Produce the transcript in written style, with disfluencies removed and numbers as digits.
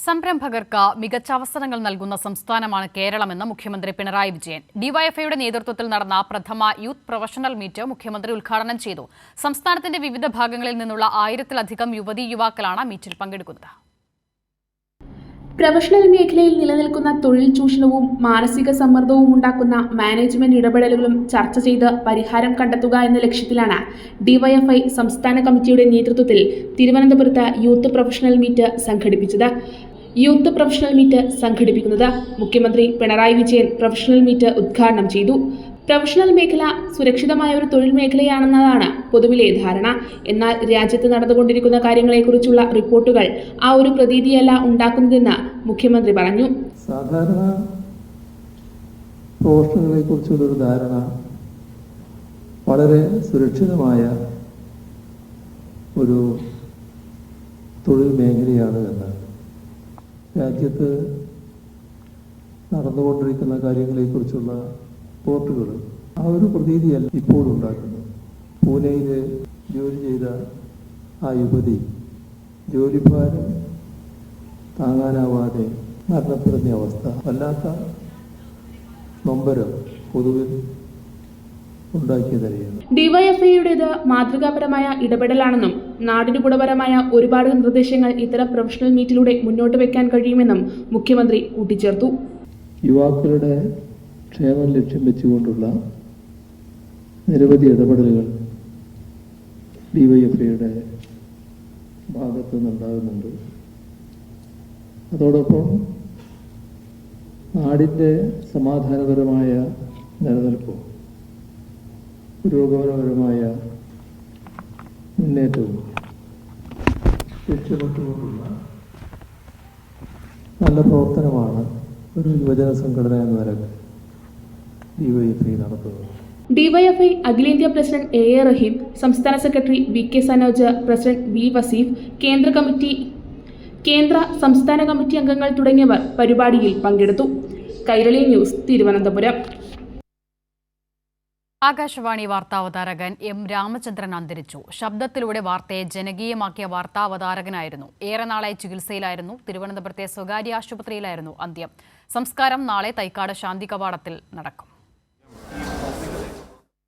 സംരംഭകർക്ക് മികച്ച അവസരങ്ങൾ നൽകുന്ന സംസ്ഥാനമാണ് കേരളമെന്ന് മുഖ്യമന്ത്രി പിണറായി വിജയൻ. ഡിവൈഎഫ്ഐയുടെ നേതൃത്വത്തിൽ നടന്ന പ്രഥമ യൂത്ത് പ്രൊഫഷണൽ മീറ്റ് മുഖ്യമന്ത്രി ഉദ്ഘാടനം ചെയ്തു. സംസ്ഥാനത്തിന്റെ വിവിധ ഭാഗങ്ങളിൽ നിന്നുള്ള 1000-ലധികം യുവതീ യുവാക്കളാണ് മീറ്റിൽ പങ്കെടുക്കുന്നത്. പ്രൊഫഷണൽ മേഖലയിൽ നിലനിൽക്കുന്ന തൊഴിൽ ചൂഷണവും മാനസിക സമ്മർദ്ദവും ഉണ്ടാക്കുന്ന മാനേജ്മെന്റ് ഇടപെടലുകളും ചർച്ച ചെയ്ത് പരിഹാരം കണ്ടെത്തുക എന്ന ലക്ഷ്യത്തിലാണ് ഡിവൈഎഫ്ഐ സംസ്ഥാന കമ്മിറ്റിയുടെ നേതൃത്വത്തിൽ തിരുവനന്തപുരത്ത് യൂത്ത് പ്രൊഫഷണൽ മീറ്റ് സംഘടിപ്പിച്ചത്. യൂത്ത് പ്രൊഫഷണൽ മീറ്റ് സംഘടിപ്പിക്കുന്നത് മുഖ്യമന്ത്രി പിണറായി വിജയൻ പ്രൊഫഷണൽ മീറ്റ് ഉദ്ഘാടനം ചെയ്തു. പ്രൊഫഷണൽ മേഖല സുരക്ഷിതമായ ഒരു തൊഴിൽ മേഖലയാണെന്നതാണ് പൊതുവിലെ ധാരണ. എന്നാൽ രാജ്യത്ത് നടന്നുകൊണ്ടിരിക്കുന്ന കാര്യങ്ങളെക്കുറിച്ചുള്ള റിപ്പോർട്ടുകൾ ആ ഒരു പ്രതീതിയല്ല ഉണ്ടാക്കുന്നതെന്ന് മുഖ്യമന്ത്രി പറഞ്ഞു. സാധാരണ പ്രൊഫഷണലുകളെ കുറിച്ചുള്ളൊരു ധാരണ വളരെ സുരക്ഷിതമായ ഒരു തൊഴിൽ മേഖലയാണ് എന്ന്. രാജ്യത്ത് നടന്നുകൊണ്ടിരിക്കുന്ന കാര്യങ്ങളെക്കുറിച്ചുള്ള റിപ്പോർട്ടുകൾ ആ ഒരു പ്രതീതിയല്ല ഇപ്പോൾ ഉണ്ടാക്കുന്നത്. പൂനെയിൽ ജോലി ചെയ്ത ആ യുവതി ജോലിഭാരം താങ്ങാനാവാതെ മരണപ്പെടുന്ന അവസ്ഥ വല്ലാത്ത നൊമ്പരം പൊതുവിൽ ഉണ്ടാക്കിയതറിയാണ്. ഡിവൈഎഫ്ഐയുടേത് മാതൃകാപരമായ ഇടപെടലാണെന്നും നാടിന് ഗുണപരമായ ഒരുപാട് നിർദ്ദേശങ്ങൾ ഇത്തരം പ്രൊഫഷണൽ മീറ്റിലൂടെ മുന്നോട്ട് വെക്കാൻ കഴിയുമെന്നും മുഖ്യമന്ത്രി കൂട്ടിച്ചേർത്തു. യുവാക്കളുടെ ക്ഷേമം ലക്ഷ്യം വെച്ചുകൊണ്ടുള്ള നിരവധി ഇടപെടലുകൾ ഡിവൈഎഫ്ഐയുടെ ഭാഗത്തു നിന്നുണ്ടാകുന്നുണ്ട്. അതോടൊപ്പം നാടിൻ്റെ സമാധാനപരമായ നിലനിൽപ്പും പുരോഗമനപരമായ മുന്നേറ്റവും ലക്ഷ്യമിട്ടുകൊണ്ടുള്ള നല്ല പ്രവർത്തനമാണ് ഒരു യുവജന സംഘടന എന്ന നിലയിൽ ഡിവൈഎഫ്ഐ നടത്തുന്നത്. ഡിവൈഎഫ്ഐ അഖിലേന്ത്യാ പ്രസിഡന്റ് എ റഹീം, സംസ്ഥാന secretary V K. Sanoj, president V. Vaseef, കേന്ദ്ര സംസ്ഥാന കമ്മിറ്റി അംഗങ്ങൾ തുടങ്ങിയവർ പരിപാടിയിൽ പങ്കെടുത്തു. കൈരളി ന്യൂസ്, തിരുവനന്തപുരം. ആകാശവാണി വാർത്താവതാരകൻ എം രാമചന്ദ്രൻ അന്തരിച്ചു. ശബ്ദത്തിലൂടെ വാർത്തയെ ജനകീയമാക്കിയ വാർത്താവതാരകനായിരുന്നു. ഏറെ നാളായി ചികിത്സയിലായിരുന്നു. തിരുവനന്തപുരത്തെ സ്വകാര്യ ആശുപത്രിയിലായിരുന്നു അന്ത്യം. സംസ്കാരം നാളെ തൈക്കാട് ശാന്തി കവാടത്തിൽ നടക്കും.